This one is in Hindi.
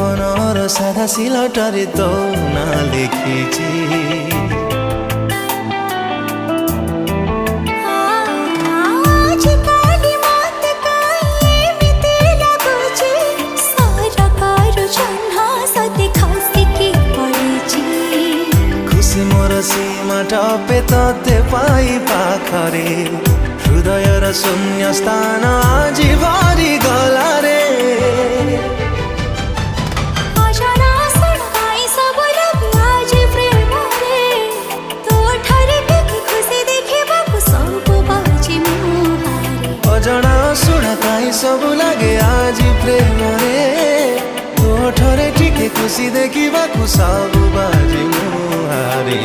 मनर साधा सिलटरे तो ना लिखिची मोर सीमा टपे तते पाई पाखरे हृदय र शून्य स्थान आजी भरि गला रे अजଣା सुना काई सब लागे आजी प्रेम रे तोठरे टिके खुशी देखिबाकु सब बाजी मुहारे